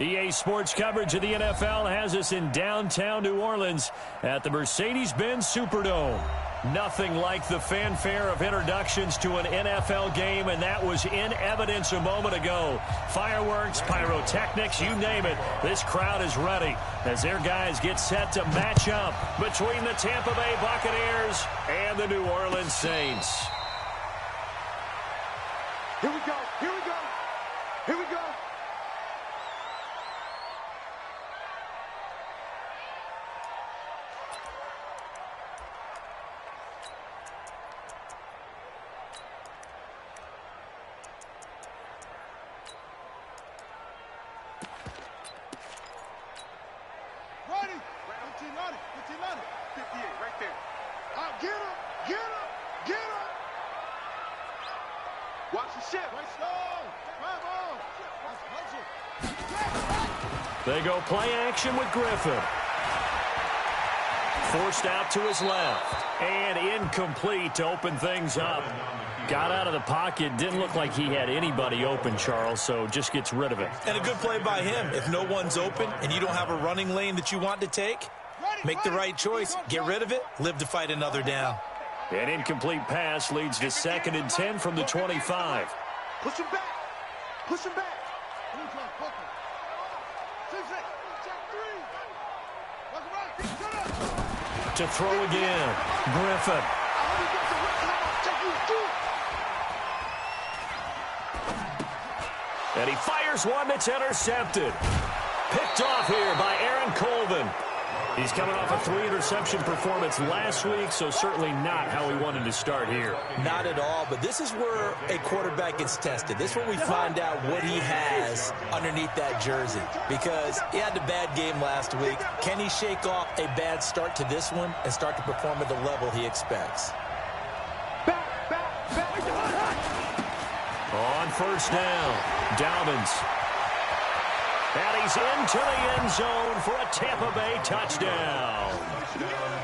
EA Sports coverage of the NFL has us in downtown New Orleans at the Mercedes-Benz Superdome. Nothing like the fanfare of introductions to an NFL game, and that was in evidence a moment ago. Fireworks, pyrotechnics, you name it. This crowd is ready as their guys get set to match up between the Tampa Bay Buccaneers and the New Orleans Saints. Here we go, here we go, here we go. Ready? 15 on it, 15 on it. 58, right there. Get him, get him, get him. Watch the ship. They go play action with Griffin. Forced out to his left. And incomplete to open things up. Got out of the pocket. Didn't look like he had anybody open, Charles, so just gets rid of it. And a good play by him. If no one's open and you don't have a running lane that you want to take, make the right choice. Get rid of it. Live to fight another down. An incomplete pass leads to 2nd and 10 from the 25. Push him back. Push him back. To throw again. Griffin. And he fires one that's intercepted. Picked off here by Aaron Colvin. He's coming off a 3-interception performance last week, so certainly not how he wanted to start here. Not at all, but this is where a quarterback gets tested. This is where we find out what he has underneath that jersey, because he had a bad game last week. Can he shake off a bad start to this one and start to perform at the level he expects? On first down, Dobbins. And he's into the end zone for a Tampa Bay touchdown.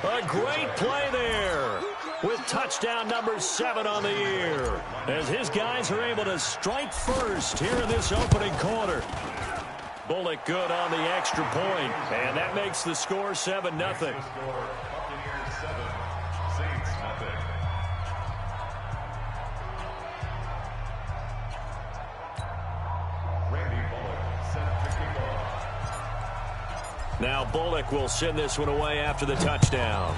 A great play there with touchdown number 7 on the year as his guys are able to strike first here in this opening quarter. Bullock good on the extra point, and that makes the score 7-0. Now Bullock will send this one away after the touchdown.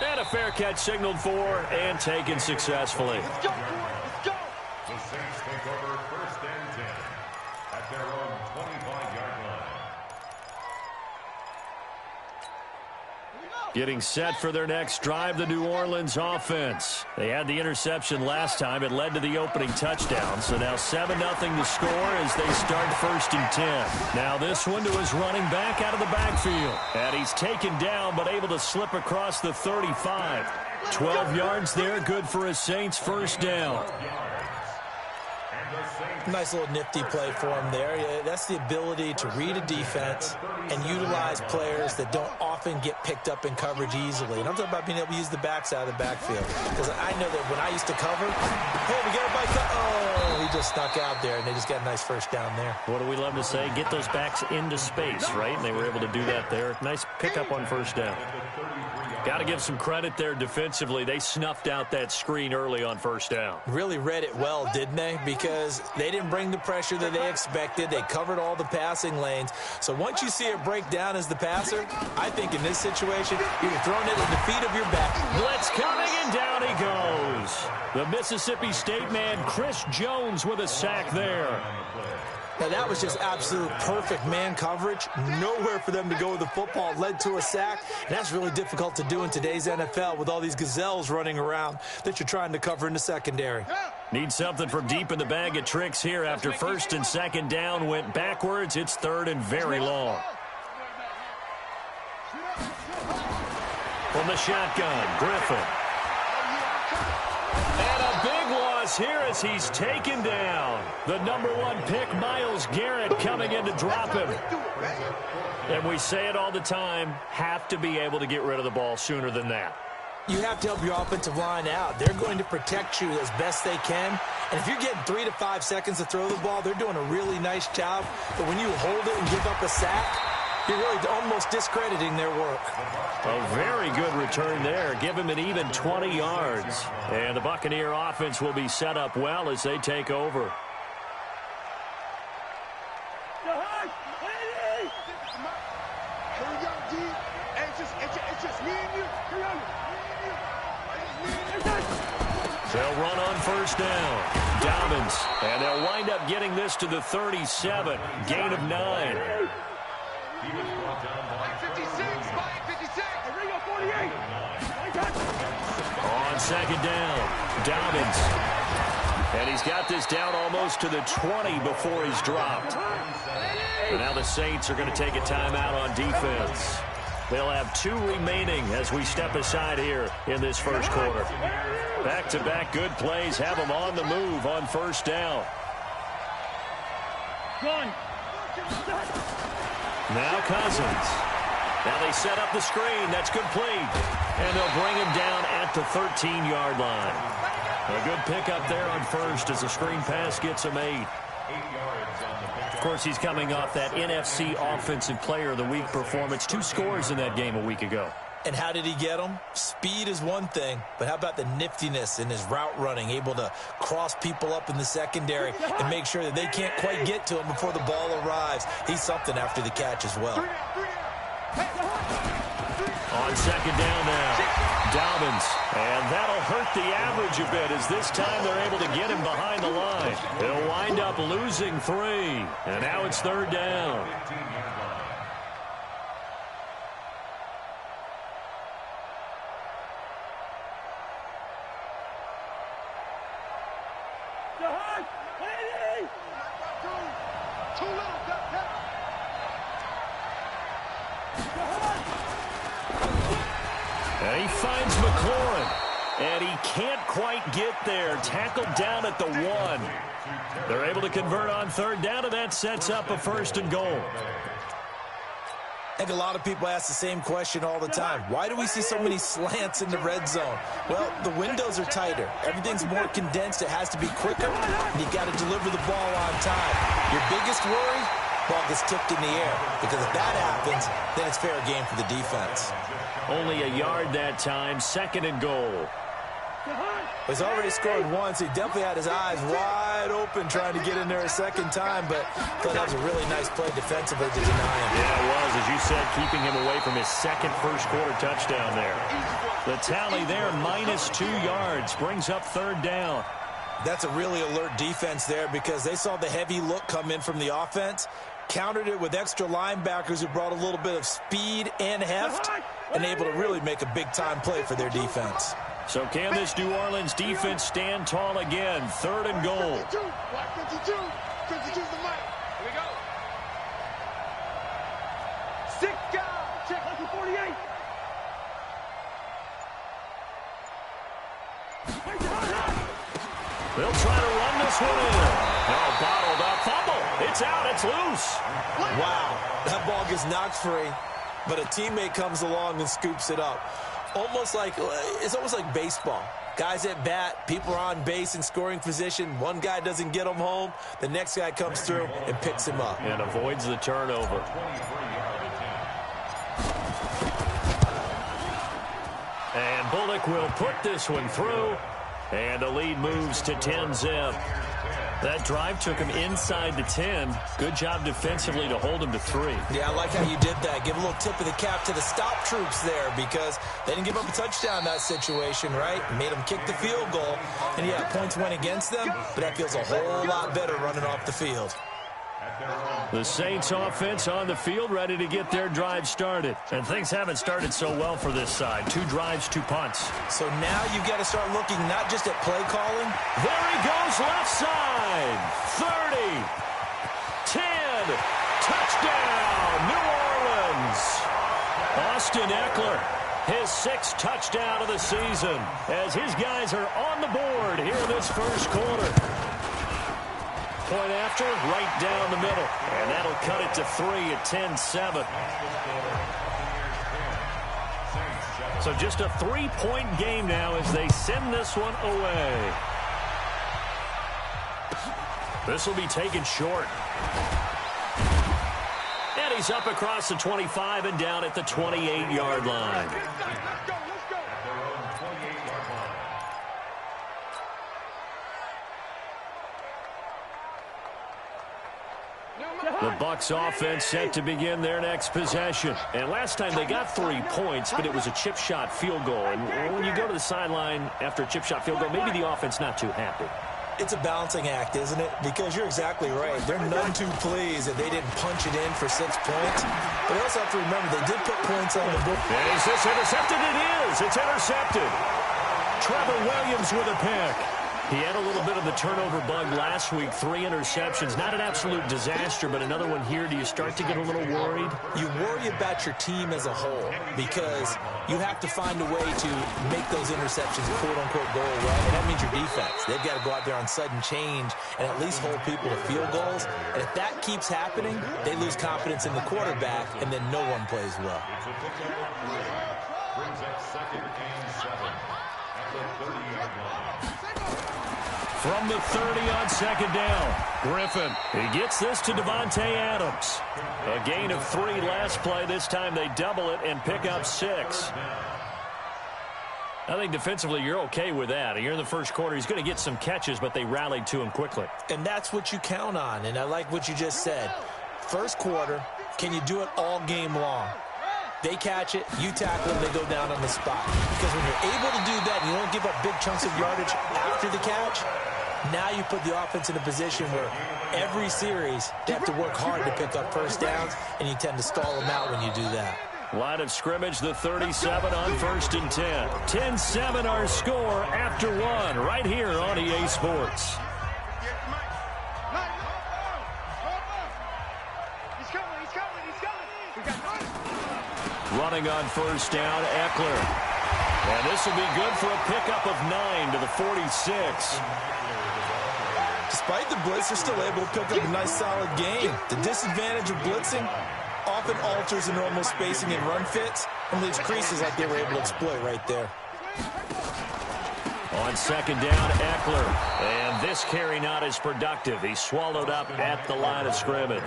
And a fair catch signaled for and taken successfully. Let's go. Let's go. The Saints take over 1st and 10 at their own 25-yard line. Getting set for their next drive, the New Orleans offense. They had the interception last time. It led to the opening touchdown. So now 7-0 to score as they start 1st and 10. Now this one to his running back out of the backfield. And he's taken down but able to slip across the 35. 12 yards there, good for a Saints first down. Nice little nifty play for him there. Yeah, that's the ability to read a defense and utilize players that don't often get picked up in coverage easily. And I'm talking about being able to use the backs out of the backfield. Because I know that when I used to cover, hey, we got a bike. Oh, he just snuck out there, and they just got a nice first down there. What do we love to say? Get those backs into space, right? And they were able to do that there. Nice pickup on first down. Got to give some credit there defensively. They snuffed out that screen early on first down. Really read it well, didn't they? Because they didn't bring the pressure that they expected. They covered all the passing lanes. So once you see it break down as the passer, I think in this situation, you're throwing it at the feet of your back. Blitz coming, and down he goes. The Mississippi State man, Chris Jones, with a sack there. Now, that was just absolute perfect man coverage. Nowhere for them to go with the football. Led to a sack. And that's really difficult to do in today's NFL with all these gazelles running around that you're trying to cover in the secondary. Need something from deep in the bag of tricks here after 1st and 2nd down went backwards. It's 3rd and very long. From the shotgun, Griffin. And a big loss here as he's taken down. The number 1 pick, Myles Garrett, coming in to drop him. And we say it all the time, have to be able to get rid of the ball sooner than that. You have to help your offensive line out. They're going to protect you as best they can. And if you're getting 3 to 5 seconds to throw the ball, they're doing a really nice job. But when you hold it and give up a sack, you're really almost discrediting their work. A very good return there. Give him an even 20 yards. And the Buccaneer offense will be set up well as they take over. Here we go, D. Hey, it's just me and you. Here we go. They'll run on first down. Dobbins. And they'll wind up getting this to the 37. Gain of 9. He was brought down by 56, Mike, 56. Here we go, 48. On second down, Dobbins. And he's got this down almost to the 20 before he's dropped. And now the Saints are going to take a timeout on defense. They'll have 2 remaining as we step aside here in this first quarter. Back-to-back good plays have them on the move on first down. Now Cousins. Now they set up the screen. That's complete. And they'll bring him down at the 13-yard line. A good pickup there on first as the screen pass gets him 8. Of course, he's coming off that NFC Offensive Player of the Week performance. 2 scores in that game a week ago. And how did he get them? Speed is one thing, but how about the niftiness in his route running, able to cross people up in the secondary and make sure that they can't quite get to him before the ball arrives. He's something after the catch as well. On second down now, Dobbins. And that'll hurt the average a bit as this time they're able to get him behind the line. They'll wind up losing 3. And now it's third down. And he finds McLaurin. And he can't quite get there. Tackled down at the 1. They're able to convert on third down, and that sets up a first and goal. I think a lot of people ask the same question all the time. Why do we see so many slants in the red zone? Well, the windows are tighter. Everything's more condensed. It has to be quicker, and you've got to deliver the ball on time. Your biggest worry? Ball gets tipped in the air, because if that happens, then it's fair game for the defense. Only a yard that time, second and goal. He's already scored once. He definitely had his eyes wide open trying to get in there a second time, but I thought that was a really nice play defensively to deny him. Yeah, it was, as you said, keeping him away from his second first-quarter touchdown there. The tally there, -2 yards, brings up third down. That's a really alert defense there because they saw the heavy look come in from the offense, countered it with extra linebackers who brought a little bit of speed and heft, and able to really make a big-time play for their defense. So can this New Orleans defense stand tall again? Third and goal. 52, 52's the mic. Here we go. 6 guys. Check 48. They'll try to run this one in. Oh, bottled up. Fumble. It's out. It's loose. Wow. That ball gets knocked free, but a teammate comes along and scoops it up. It's almost like baseball. Guys at bat, people are on base in scoring position. One guy doesn't get him home. The next guy comes through and picks him up. And avoids the turnover. And Bullock will put this one through. And the lead moves to 10-zip. That drive took him inside the 10. Good job defensively to hold him to 3. Yeah, I like how you did that. Give a little tip of the cap to the stop troops there because they didn't give up a touchdown in that situation, right? Made them kick the field goal. And, yeah, points went against them, but that feels a whole lot better running off the field. The Saints offense on the field ready to get their drive started. And things haven't started so well for this side. 2 drives, 2 punts. So now you've got to start looking not just at play calling. There he goes left side. 30. 10. Touchdown, New Orleans. Austin Eckler, his 6th touchdown of the season as his guys are on the board here in this first quarter. Point after, right down the middle. And that'll cut it to 3 at 10-7. So just a 3-point game now as they send this one away. This will be taken short. And he's up across the 25 and down at the 28-yard line. The Bucs offense set to begin their next possession. And last time they got 3 points, but it was a chip shot field goal. And when you go to the sideline after a chip shot field goal, maybe the offense not too happy. It's a balancing act, isn't it? Because you're exactly right. They're none too pleased that they didn't punch it in for 6 points. But they also have to remember they did put points on the board. And is this intercepted? It is. It's intercepted. Trevor Williams with a pick. He had a little bit of the turnover bug last week. 3 interceptions. Not an absolute disaster, but another one here. Do you start to get a little worried? You worry about your team as a whole because you have to find a way to make those interceptions, quote-unquote, go away. And that means your defense. They've got to go out there on sudden change and at least hold people to field goals. And if that keeps happening, they lose confidence in the quarterback, and then no one plays well. Brings up 2nd and 7 at the 30-yard line. From the 30 on 2nd down, Griffin. He gets this to Devontae Adams. A gain of 3 last play. This time they double it and pick up 6. I think defensively you're okay with that. You're in the first quarter. He's going to get some catches, but they rallied to him quickly. And that's what you count on, and I like what you just said. First quarter, can you do it all game long? They catch it, you tackle them, they go down on the spot. Because when you're able to do that and you don't give up big chunks of yardage after the catch, now you put the offense in a position where every series they have to work hard to pick up first downs, and you tend to stall them out when you do that. Line of scrimmage, the 37 on 1st and 10. 10-7 our score after 1 right here on EA Sports. Running on 1st down, Eckler. And this will be good for a pickup of 9 to the 46. Despite the blitz, they're still able to pick up a nice, solid gain. The disadvantage of blitzing often alters the normal spacing and run fits and leaves creases like they were able to exploit right there. On 2nd down, Eckler. And this carry not as productive. He's swallowed up at the line of scrimmage.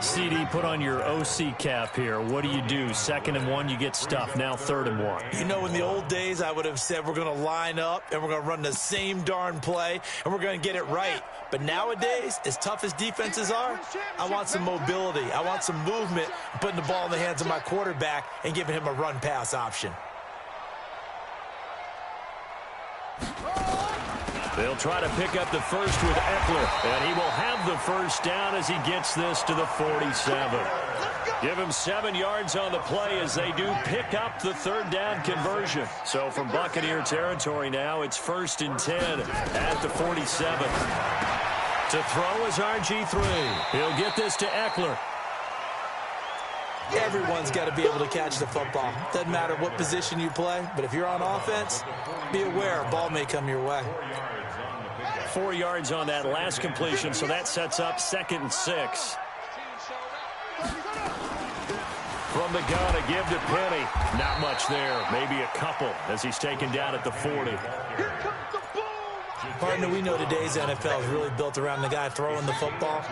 CD, put on your OC cap here. What do you do? 2nd and 1, you get stuffed. Now 3rd and 1. You know, in the old days, I would have said we're going to line up and we're going to run the same darn play and we're going to get it right. But nowadays, as tough as defenses are, I want some mobility. I want some movement, putting the ball in the hands of my quarterback and giving him a run-pass option. They'll try to pick up the first with Eckler, and he will have the first down as he gets this to the 47. Give him 7 yards on the play as they do pick up the 3rd down conversion. So from Buccaneer territory now, it's 1st and 10 at the 47. To throw is RG3. He'll get this to Eckler. Everyone's got to be able to catch the football. Doesn't matter what position you play, but if you're on offense, be aware a ball may come your way. 4 yards on that last completion, so that sets up 2nd and 6. From the gun, a give to Penny. Not much there, maybe a couple as he's taken down at the 40. Partner, we know today's NFL is really built around the guy throwing the football.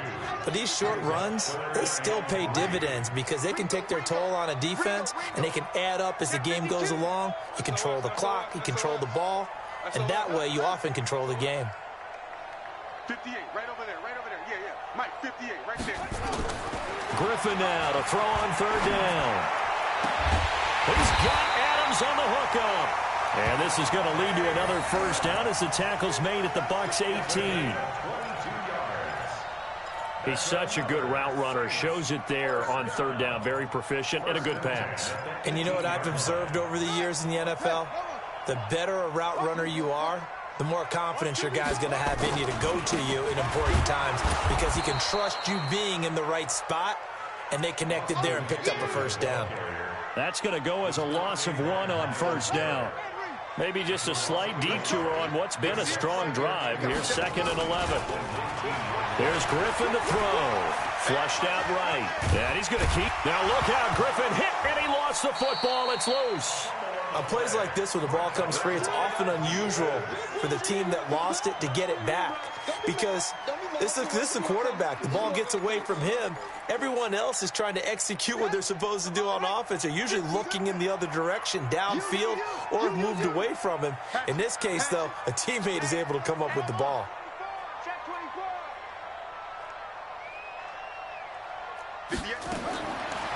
But these short runs, they still pay dividends because they can take their toll on a defense and they can add up as the game goes along. You control the clock, you control the ball, and that way you often control the game. 58, right over there, right over there. Yeah, yeah. Mike, 58, right there. Griffin now to throw on 3rd down. He's got Adams on the hookup. And this is going to lead to another first down as the tackle's made at the Bucs 18. He's such a good route runner. Shows it there on 3rd down. Very proficient and a good pass. And you know what I've observed over the years in the NFL? The better a route runner you are, the more confidence your guy's going to have in you to go to you in important times because he can trust you being in the right spot, and they connected there and picked up a first down. That's going to go as a loss of 1 on 1st down. Maybe just a slight detour on what's been a strong drive. Here's 2nd and 11. There's Griffin to throw. Flushed out right. And he's going to keep. Now look out. Griffin hit, and he lost lost the football. It's loose. On plays like this, when the ball comes free, it's often unusual for the team that lost it to get it back, because this is the quarterback. The ball gets away from him. Everyone else is trying to execute what they're supposed to do on offense. They're usually looking in the other direction, downfield, or have moved away from him. In this case, though, a teammate is able to come up with the ball.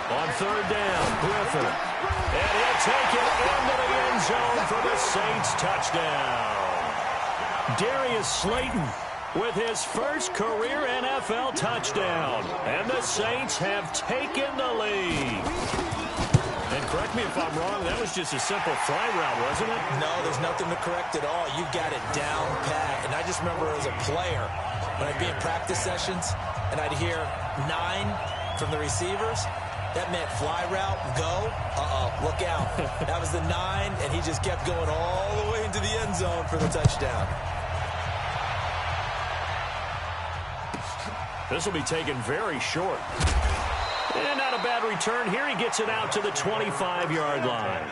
On third down, Griffin. And he'll take it into the end zone for the Saints touchdown. Darius Slayton with his first career NFL touchdown. And the Saints have taken the lead. And correct me if I'm wrong, that was just a simple fly route, wasn't it? No, there's nothing to correct at all. You got it down pat. And I just remember as a player, when I'd be in practice sessions, and I'd hear 9 from the receivers, that meant fly route, go, look out. That was the 9, and he just kept going all the way into the end zone for the touchdown. This will be taken very short. And not a bad return here. He gets it out to the 25-yard line.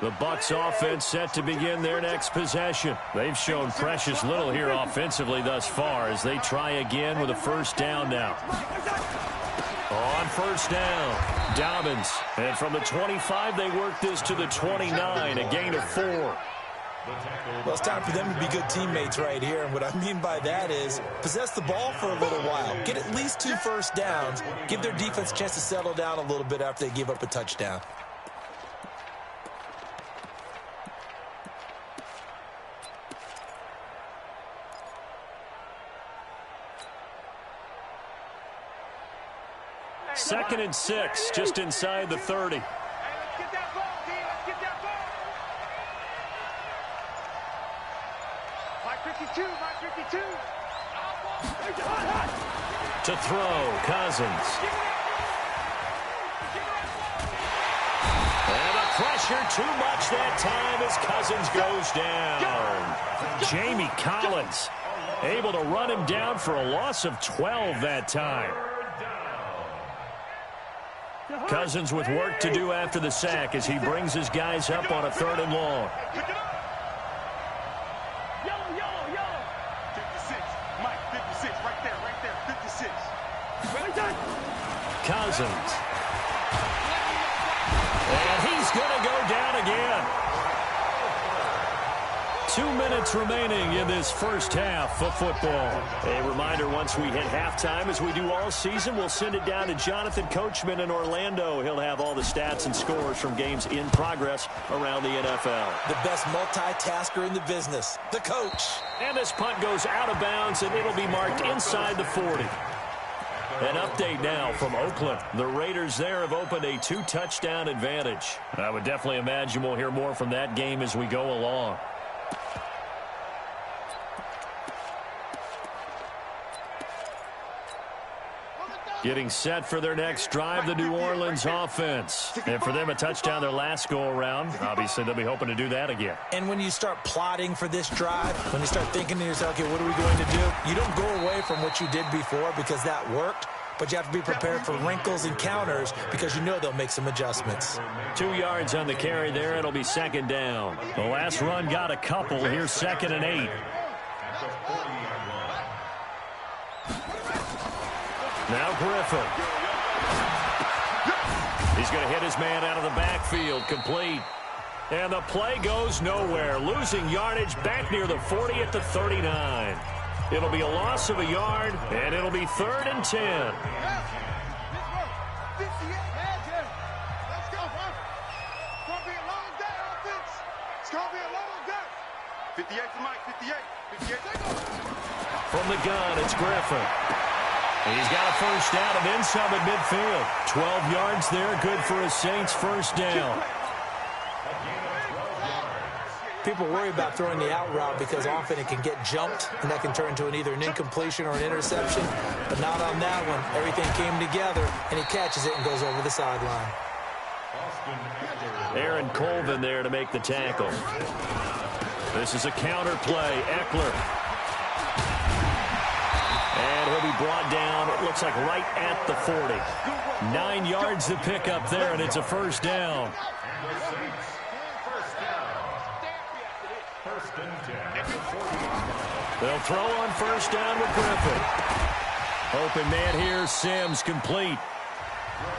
The Bucs offense set to begin their next possession. They've shown precious little here offensively thus far as they try again with a first down now. On first down, Dobbins. And from the 25, they work this to the 29, a gain of 4. Well, it's time for them to be good teammates right here. And what I mean by that is possess the ball for a little while. Get at least 2 first downs. Give their defense a chance to settle down a little bit after they give up a touchdown. Second and 6, just inside the 30. Hey, let's get that ball, D. Let's get that ball. Mike 52, Mike 52. To throw, Cousins. And the pressure too much that time as Cousins goes down. Jamie Collins able to run him down for a loss of 12 that time. Cousins with work to do after the sack as he brings his guys up on a 3rd and long. Yellow. 56. Mike, 56. Right there. 56. Cousins. And he's going to go down again. 2 minutes remaining in this first half of football. A reminder, once we hit halftime, as we do all season, we'll send it down to Jonathan Coachman in Orlando. He'll have all the stats and scores from games in progress around the NFL. The best multitasker in the business, the coach. And this punt goes out of bounds, and it'll be marked inside the 40. An update now from Oakland. The Raiders there have opened a 2-touchdown advantage. I would definitely imagine we'll hear more from that game as we go along. Getting set for their next drive, the New Orleans offense. And for them, a touchdown their last go-around. Obviously, they'll be hoping to do that again. And when you start plotting for this drive, when you start thinking to yourself, okay, what are we going to do? You don't go away from what you did before because that worked, but you have to be prepared for wrinkles and counters because you know they'll make some adjustments. 2 yards on the carry there. It'll be 2nd down. The last run got a couple. Here's 2nd and 8. Now Griffin. He's going to hit his man out of the backfield. Complete. And the play goes nowhere. Losing yardage back near the 40 at the 39. It'll be a loss of a yard, and it'll be 3rd and 10. Let's go, bro. It's going to be a long day, offense. It's going to be a long day. 58 for Mike, 58. 58. From the gun, it's Griffin. He's got a first down and then some at midfield. 12 yards there, good for a Saints first down. People worry about throwing the out route because often it can get jumped, and that can turn into either an incompletion or an interception. But not on that one. Everything came together, and he catches it and goes over the sideline. Aaron Colvin there to make the tackle. This is a counter play. Eckler. And he'll be brought down, it looks like right at the 40. 9 yards to pick up there, and it's a first down. They'll throw on first down with Griffin. Open man here, Sims complete.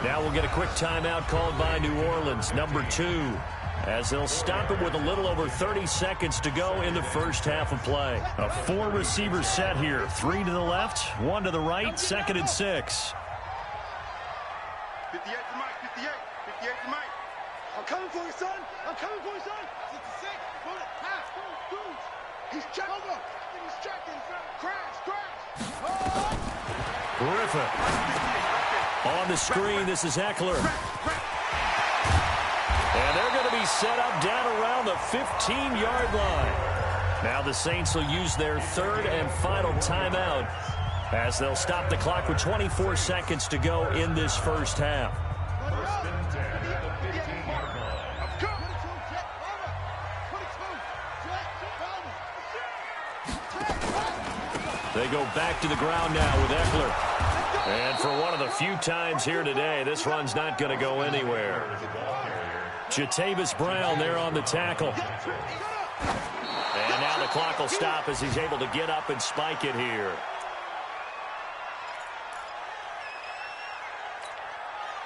Now we'll get a quick timeout called by New Orleans, number 2, as they'll stop it with a little over 30 seconds to go in the first half of play. A 4-receiver set here, 3 to the left, 1 to the right, 2nd and 6. 58 to Mike, 58. 58 to Mike. I'm coming for you, son. I'm coming for you, son. 66. Hold it. Pass. Go. He's checked over. He's checking. Crash. Oh. Griffin. On the screen, this is Eckler. And they're going to be set up down around the 15-yard line. Now the Saints will use their 3rd and final timeout as they'll stop the clock with 24 seconds to go in this first half. They go back to the ground now with Eckler. And for one of the few times here today, this run's not going to go anywhere. Jatavis Brown there on the tackle. And now the clock will stop as he's able to get up and spike it here.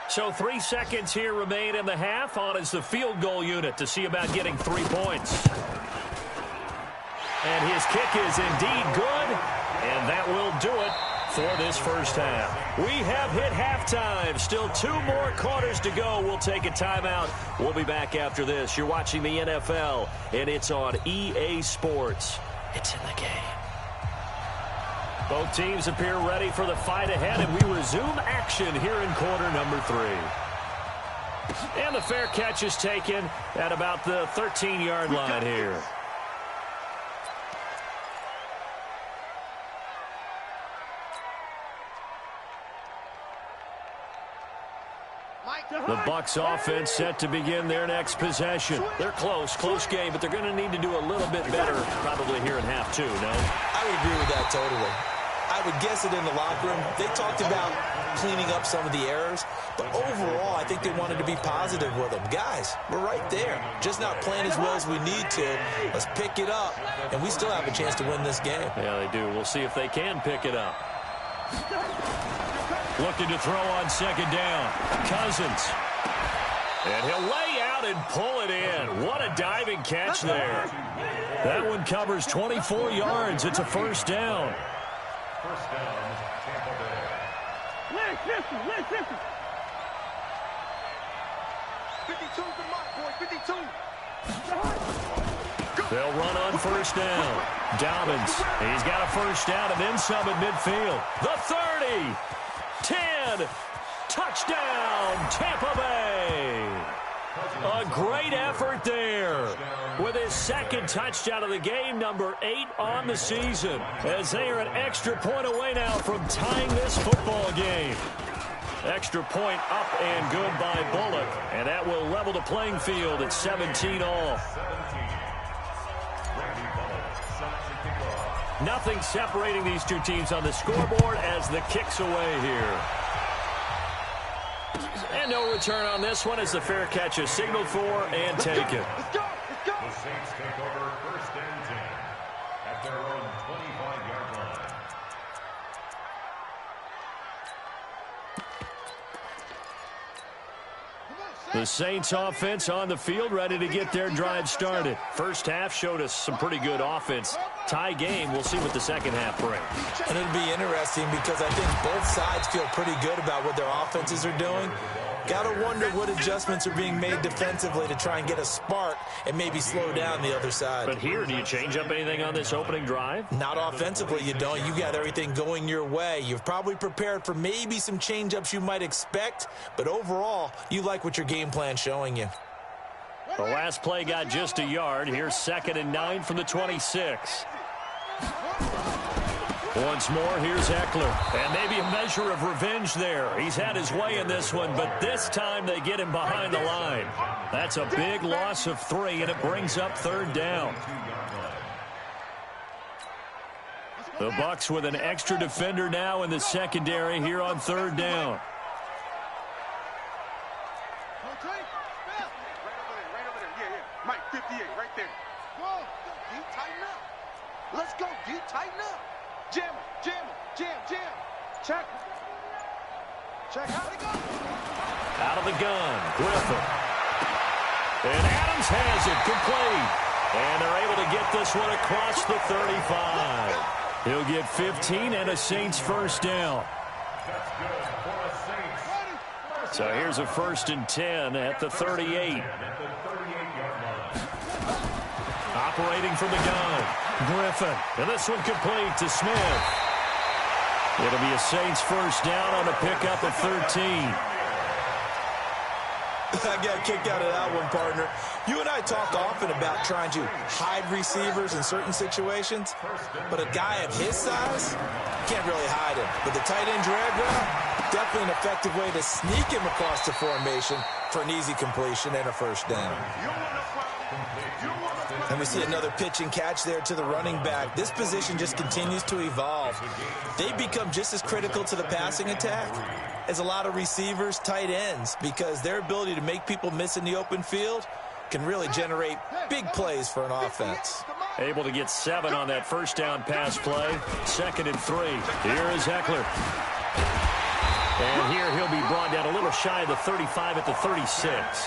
So 3 seconds here remain in the half. On is the field goal unit to see about getting 3 points. And his kick is indeed good. And that will do it for this first half. We have hit halftime. Still 2 more quarters to go. We'll take a timeout. We'll be back after this. You're watching the NFL, and it's on EA Sports. It's in the game. Both teams appear ready for the fight ahead, and we resume action here in quarter number 3. And the fair catch is taken at about the 13-yard line here. The Bucs offense set to begin their next possession. They're close game, but they're going to need to do a little bit better probably here in half 2, no? I would agree with that totally. I would guess it in the locker room. They talked about cleaning up some of the errors, but overall, I think they wanted to be positive with them. Guys, we're right there. Just not playing as well as we need to. Let's pick it up, and we still have a chance to win this game. Yeah, they do. We'll see if they can pick it up. Looking to throw on 2nd down. Cousins. And he'll lay out and pull it in. What a diving catch there. That one covers 24 yards. It's a first down. First down, Tampa Bay. Listen. 52 to Mike, boy. 52. They'll run on first down. Dobbins. He's got a first down and then some at midfield. The 30. 10. Touchdown, Tampa Bay. A great effort there with his 2nd touchdown of the game, number 8 on the season, as they are an extra point away now from tying this football game. Extra point up and good by Bullock, and that will level the playing field at 17 all. Nothing separating these 2 teams on the scoreboard as the kick's away here. And no return on this one as the fair catch is signaled for and taken. Let's go. The Saints take over 1st and 10 at their own 25-yard line. The Saints offense on the field, ready to get their drive started. First half showed us some pretty good offense. Tie game, we'll see what the second half brings. And it'll be interesting because I think both sides feel pretty good about what their offenses are doing. Got to wonder what adjustments are being made defensively to try and get a spark and maybe slow down the other side. But here, do you change up anything on this opening drive? Not offensively, you don't. You got everything going your way. You've probably prepared for maybe some change-ups you might expect, but overall, you like what your game plan's showing you. The last play got just a yard. Here's 2nd and 9 from the 26. Once more, here's Eckler. And maybe a measure of revenge there. He's had his way in this one, but this time they get him behind the line. That's a big loss of 3, and it brings up 3rd down. The Bucs with an extra defender now in the secondary here on third down. Right over there. Yeah. Mike, 58, right there. Whoa, D, tighten up. Let's go, D, tighten up. Jam. Check. How'd it go? Out of the gun, Griffin. And Adams has it, complete. And they're able to get this one across the 35. He'll get 15 and a Saints first down. So here's a 1st and 10 at the 38. Operating from the gun, Griffin. And this one complete to Smith. It'll be a Saints first down on a pickup of 13. I got kicked out of that one, partner. You and I talk often about trying to hide receivers in certain situations, but a guy of his size can't really hide him. But the tight end drag route, definitely an effective way to sneak him across the formation for an easy completion and a first down. And we see another pitch and catch there to the running back. This position just continues to evolve. They become just as critical to the passing attack as a lot of receivers, tight ends, because their ability to make people miss in the open field can really generate big plays for an offense. Able to get 7 on that first down pass play. 2nd and 3. Here is Eckler. And here he'll be brought down a little shy of the 35 at the 36.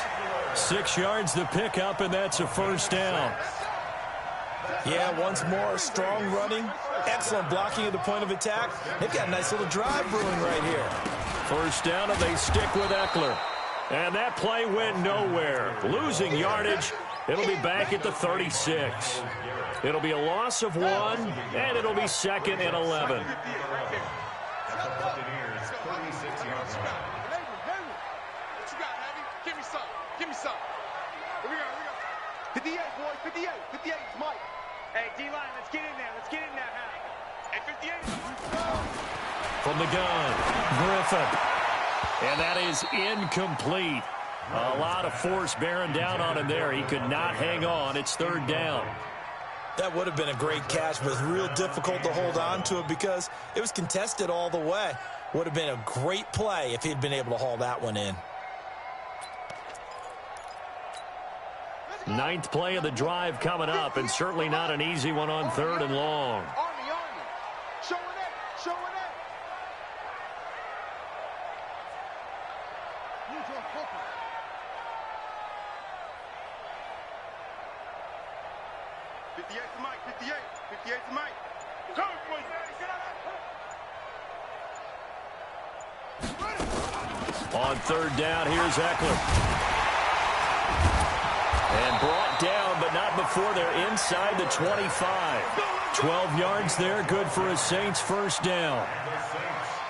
6 yards the pickup, and that's a first down. Yeah, once more, strong running, excellent blocking at the point of attack. They've got a nice little drive brewing right here. First down, and they stick with Eckler. And that play went nowhere. Losing yardage. It'll be back at the 36. It'll be a loss of 1, and it'll be 2nd and 11. Give me some. Here we go. 58, boys. 58 is Mike. Hey, D-line, let's get in there. Hey, 58. From the gun, Griffin. And that is incomplete. A lot of force bearing down on him there. He could not hang on. It's 3rd down. That would have been a great catch, but real difficult to hold on to it because it was contested all the way. Would have been a great play if he'd been able to haul that one in. 9th play of the drive coming up, and certainly not an easy one on 3rd and long. Army. Showing it. 58 to Mike. 58 to Mike. Come, boys. Get out. On 3rd down, here's Eckler. And brought down, but not before they're inside the 25. 12 yards there, good for a Saints first down.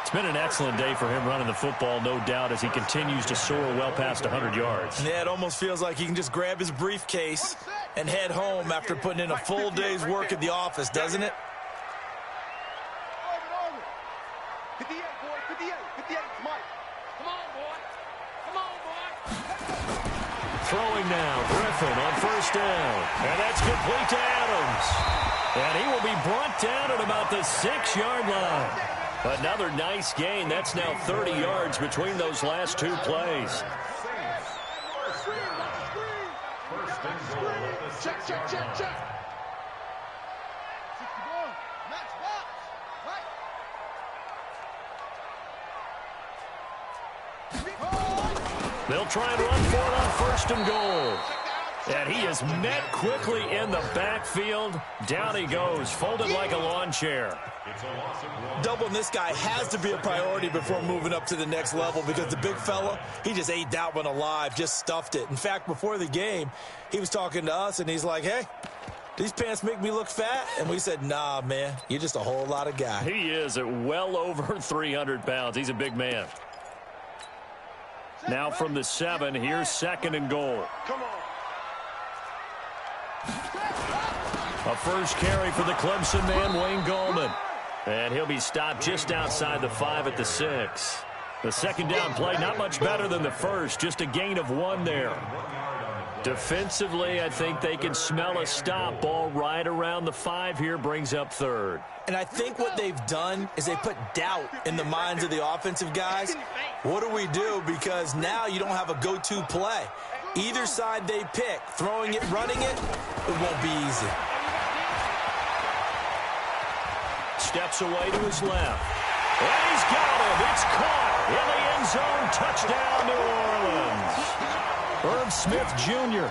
It's been an excellent day for him running the football, no doubt, as he continues to soar well past 100 yards. Yeah, it almost feels like he can just grab his briefcase and head home after putting in a full day's work at the office, doesn't it? 58, boy. 58 is Mike. Come on, boy. Throwing now, Griffin on first down. And that's complete to Adams. And he will be brought down at about the 6-yard line. Another nice gain. That's now 30 yards between those last 2 plays. Check. They'll try and run for it on 1st and goal. And he is met quickly in the backfield. Down he goes, folded like a lawn chair. Doubling this guy has to be a priority before moving up to the next level because the big fella, he just ate that one alive, just stuffed it. In fact, before the game, he was talking to us, and he's like, hey, these pants make me look fat? And we said, nah, man, you're just a whole lot of guy. He is at well over 300 pounds. He's a big man. Now from the 7, here's 2nd and goal. Come on. A first carry for the Clemson man, Wayne Gallman. And he'll be stopped just outside the 5 at the 6. The 2nd down play, not much better than the first, just a gain of 1 there. Defensively, I think they can smell a stop. Ball right around the 5 here, brings up third. And I think what they've done is they put doubt in the minds of the offensive guys. What do we do? Because now you don't have a go-to play. Either side they pick, throwing it, running it, it won't be easy. Steps away to his left. And he's got it. It's caught in the end zone. Touchdown, New Orleans. Herb Smith Jr.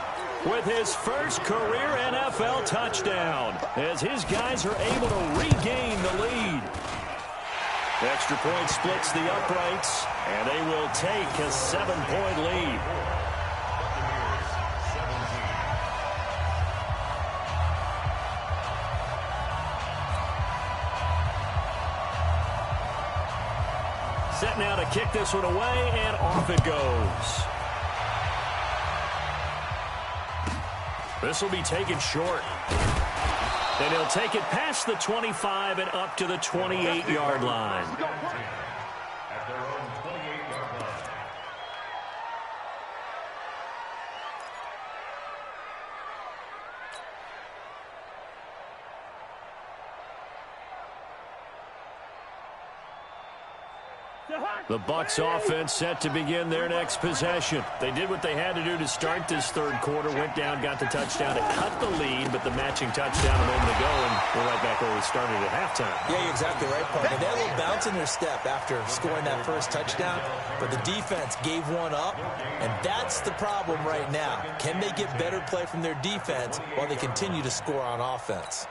with his first career NFL touchdown as his guys are able to regain the lead. Extra point splits the uprights, and they will take a 7-point lead. Set now to kick this one away, and off it goes. This will be taken short. And he'll take it past the 25 and up to the 28-yard line. At their own 28-yard line. The Bucs offense set to begin their next possession. They did what they had to do to start this third quarter, went down, got the touchdown to cut the lead, but the matching touchdown a moment ago, and we're right back where we started at halftime. Yeah, you're exactly right, partner. They had a little bounce in their step after scoring that first touchdown, but the defense gave one up, and that's the problem right now. Can they get better play from their defense while they continue to score on offense?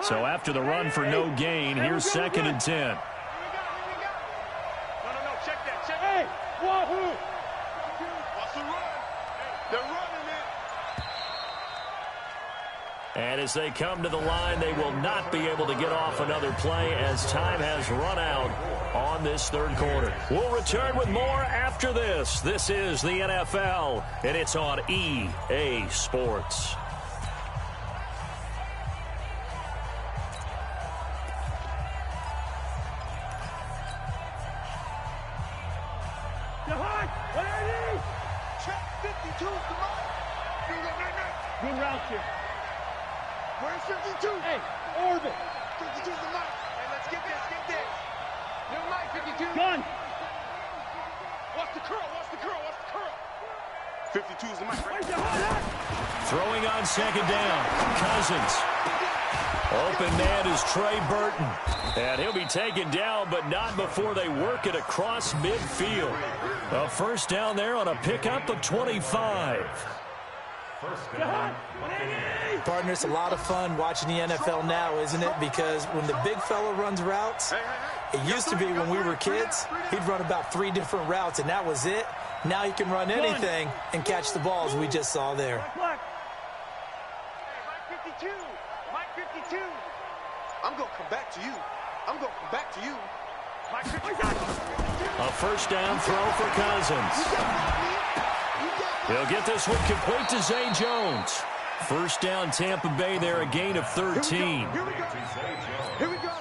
So after the run for no gain, here's 2nd and 10. No, check that. Hey, wahoo! Watch the run. They're running it. And as they come to the line, they will not be able to get off another play as time has run out on this third quarter. We'll return with more after this. This is the NFL, and it's on EA Sports. Good route here. Where's 52? Hey, orbit. 52's the mic. Hey, let's get this. New mic, 52. Gun. Watch the curl. 52's the mic, right? Throwing on 2nd down. Cousins. Open man is Trey Burton. And he'll be taken down, but not before they work it across midfield. A first down there on a pickup of 25. Partner, it's a lot of fun watching the NFL now, isn't it? Because when the big fella runs routes, it used to be when we were kids, he'd run about 3 different routes, and that was it. Now he can run anything and catch the balls we just saw there. Mike 52. I'm going to come back to you. Mike 52. A first down throw for Cousins. He'll get this one complete to Zay Jones. First down, Tampa Bay there, a gain of 13. Here we go.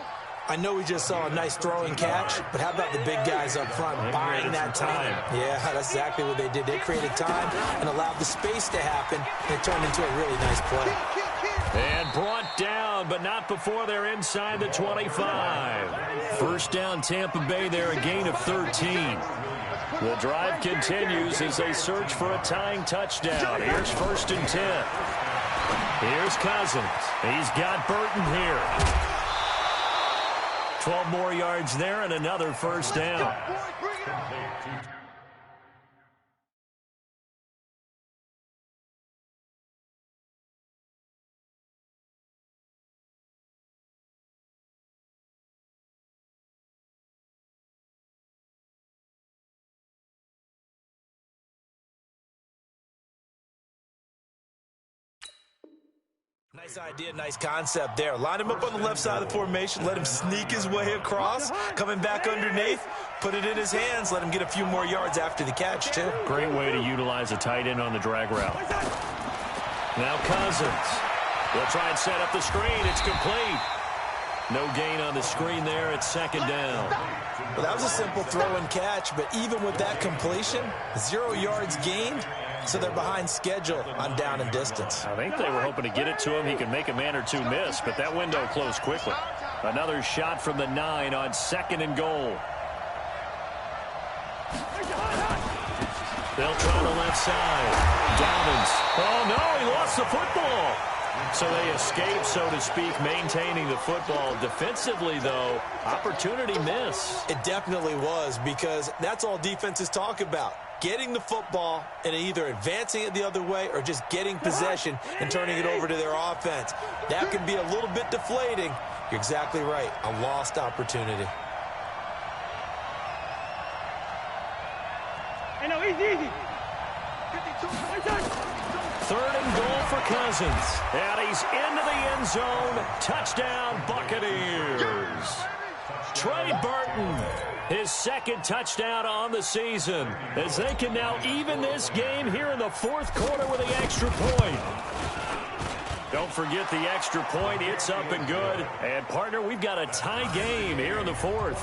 I know we just saw a nice throwing catch, but how about the big guys up front buying that time? Yeah, that's exactly what they did. They created time and allowed the space to happen, and it turned into a really nice play. And brought down, but not before they're inside the 25. First down, Tampa Bay there, a gain of 13. The drive continues as they search for a tying touchdown. Here's 1st and 10. Here's Cousins. He's got Burton here. 12 more yards there and another first down. Nice idea, nice concept there. Line him up on the left side of the formation, let him sneak his way across, coming back underneath, put it in his hands, let him get a few more yards after the catch, too. Great way to utilize a tight end on the drag route. Now Cousins. They'll try and set up the screen. It's complete. No gain on the screen there. It's second down. Well, that was a simple throw and catch, but even with that completion, 0 yards gained, so they're behind schedule on down and distance. I think they were hoping to get it to him. He could make a man or two miss, but that window closed quickly. Another shot from the 9 on second and goal. They'll try the left side. Dobbins. Oh, no, he lost the football. So they escape, so to speak, maintaining the football. Defensively, though, opportunity miss. It definitely was, because that's all defenses talk about. Getting the football and either advancing it the other way or just getting possession and turning it over to their offense. That can be a little bit deflating. You're exactly right. A lost opportunity. Hey, no, easy. 3rd and goal for Cousins. And he's into the end zone. Touchdown, Buccaneers. Trey Burton, his 2nd touchdown on the season, as they can now even this game here in the 4th quarter with the extra point. Don't forget the extra point. It's up and good. And, partner, we've got a tie game here in the 4th.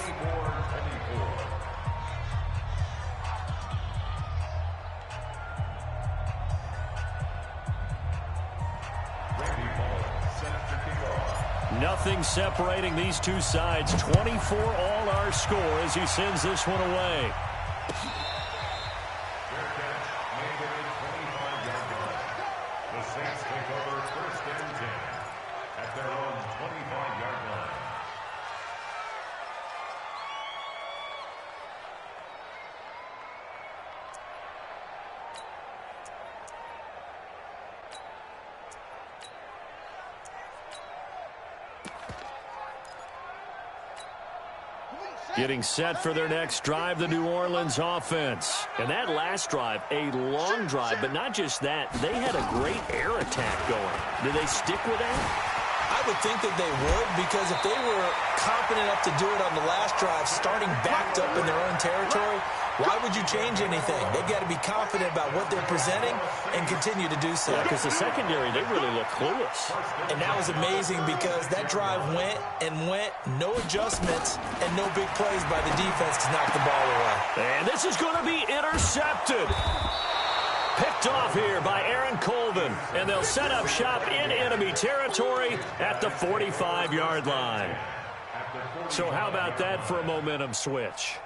Nothing separating these two sides. 24 all our score as he sends this one away. The Saints take over 1st and 10 at their own 25-yard line. Getting set for their next drive, the New Orleans offense. And that last drive, a long drive, but not just that. They had a great air attack going. Do they stick with that? I would think that they would, because if they were confident enough to do it on the last drive, starting backed up in their own territory, why would you change anything? They've got to be confident about what they're presenting and continue to do so. Because the secondary, they really look clueless. And that was amazing, because that drive went and went, no adjustments, and no big plays by the defense to knock the ball away. And this is going to be intercepted. Picked off here by Aaron Colvin. And they'll set up shop in enemy territory at the 45-yard line. So how about that for a momentum switch?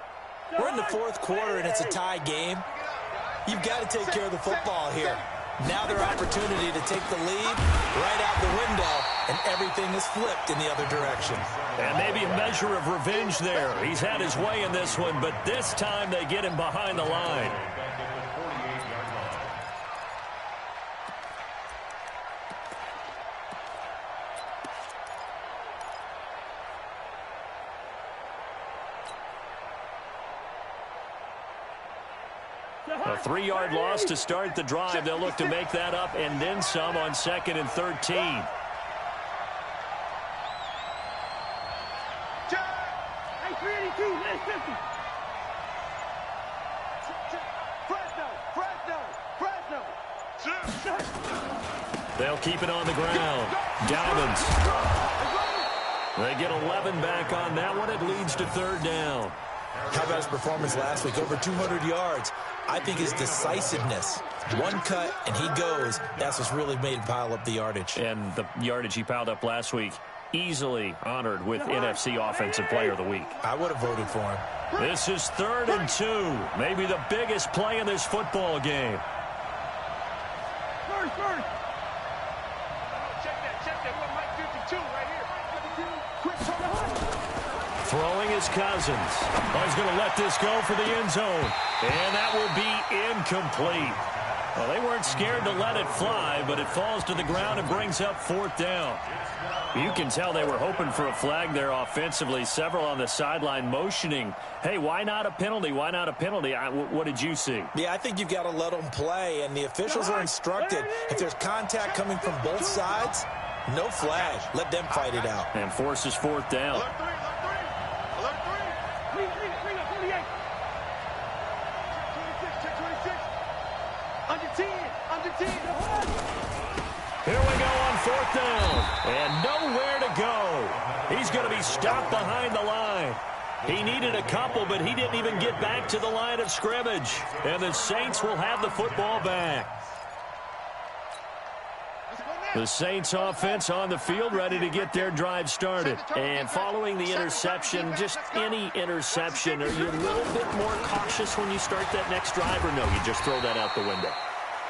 We're in the 4th quarter, and it's a tie game. You've got to take care of the football here. Now their opportunity to take the lead right out the window, and everything is flipped in the other direction. And maybe a measure of revenge there. He's had his way in this one, but this time they get him behind the line. A 3-yard loss to start the drive. They'll look to make that up and then some on 2nd and 13. Hey, 382, last 50. Fresno. They'll keep it on the ground. Dobbins. They get 11 back on that one. It leads to 3rd down. How about his performance last week? Over 200 yards. I think his decisiveness, one cut and he goes, that's what's really made him pile up the yardage. And the yardage he piled up last week, easily honored with NFC Offensive Player of the Week. I would have voted for him. This is 3rd and 2. Maybe the biggest play in this football game. First. Check that. What Mike 52 right here. 52. Quick turn. Throwing is Cousins. Oh, he's going to let this go for the end zone. And that will be incomplete. Well, they weren't scared to let it fly, but it falls to the ground and brings up 4th down. You can tell they were hoping for a flag there offensively. Several on the sideline motioning, hey, why not a penalty? Why not a penalty? What did you see? Yeah, I think you've got to let them play, and the officials are instructed. If there's contact coming from both sides, no flag. Let them fight it out. And forces 4th down. Here we go on 4th down. And nowhere to go. He's going to be stopped behind the line. He needed a couple, but he didn't even get back to the line of scrimmage. And the Saints will have the football back. The Saints offense on the field, ready to get their drive started. And following the interception, just any interception, are you a little bit more cautious when you start that next drive, or no, you just throw that out the window?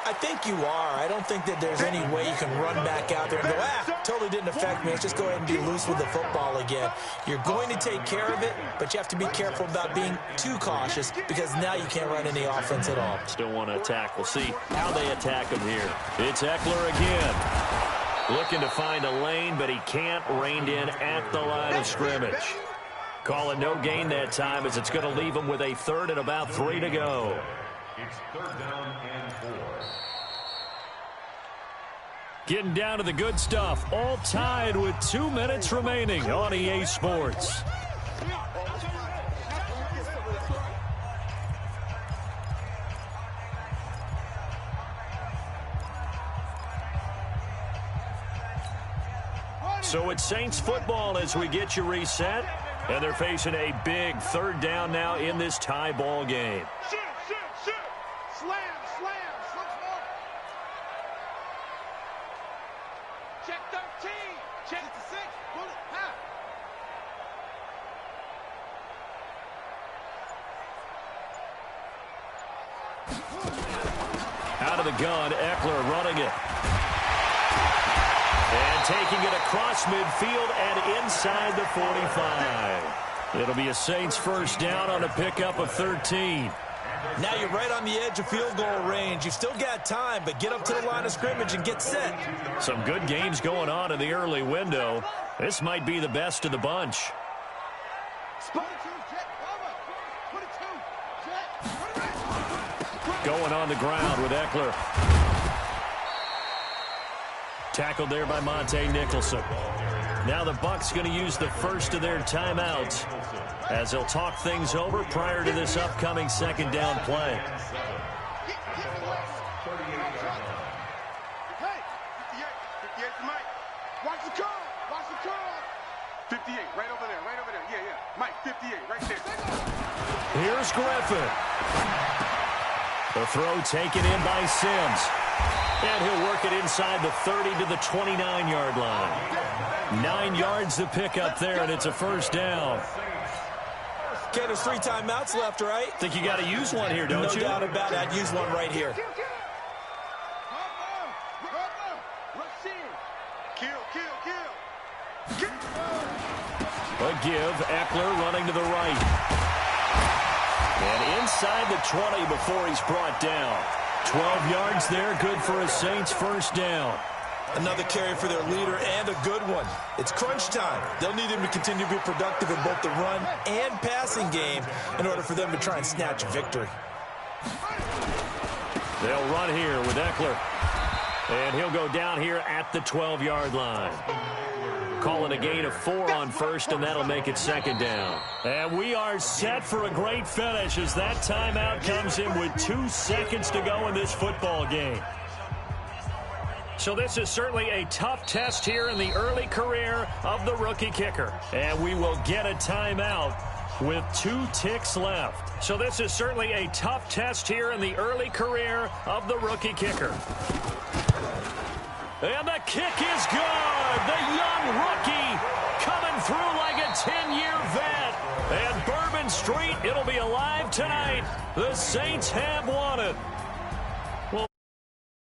I think you are. I don't think that there's any way you can run back out there and go, totally didn't affect me. Let's just go ahead and be loose with the football again. You're going to take care of it, but you have to be careful about being too cautious because now you can't run any offense at all. Still want to attack. We'll see how they attack him here. It's Eckler again. Looking to find a lane, but he can't. Reined in at the line of scrimmage. Calling no gain that time as it's going to leave him with a 3rd and about 3 to go. It's 3rd down and 4. Getting down to the good stuff. All tied with 2 minutes remaining on EA Sports. So it's Saints football as we get you reset. And they're facing a big 3rd down now in this tie ball game. Slam. Check 13. Check the 6. Bullet. Half. Out of the gun, Eckler running it. And taking it across midfield and inside the 45. It'll be a Saints 1st down on a pickup of 13. Now you're right on the edge of field goal range. You've still got time, but get up to the line of scrimmage and get set. Some good games going on in the early window. This might be the best of the bunch. Going on the ground with Eckler. Tackled there by Monte Nicholson. Now the Bucs going to use the first of their timeouts as they'll talk things over prior to this upcoming 2nd down play. Hey, 58 to Mike. Watch the call. 58, right over there. Yeah. Mike, 58, right there. Here's Griffin. The throw taken in by Sims. And he'll work it inside the 30 to the 29-yard line. 9 yards to pick up there, and it's a 1st down. Okay, there's 3 timeouts left, right? Think you got to use one here, don't you? No doubt about it. I'd use one right here. A give, Eckler running to the right. And inside the 20 before he's brought down. 12 yards there, good for a Saints 1st down. Another carry for their leader and a good one. It's crunch time. They'll need him to continue to be productive in both the run and passing game in order for them to try and snatch a victory. They'll run here with Eckler. And he'll go down here at the 12-yard line. Calling a gain of 4 on 1st, and that'll make it 2nd down. And we are set for a great finish as that timeout comes in with 2 seconds to go in this football game. So this is certainly a tough test here in the early career of the rookie kicker. And we will get a timeout with 2 ticks left. So this is certainly a tough test here in the early career of the rookie kicker. And the kick is good. The young rookie coming through like a 10-year vet. And Bourbon Street, it'll be alive tonight. The Saints have won it.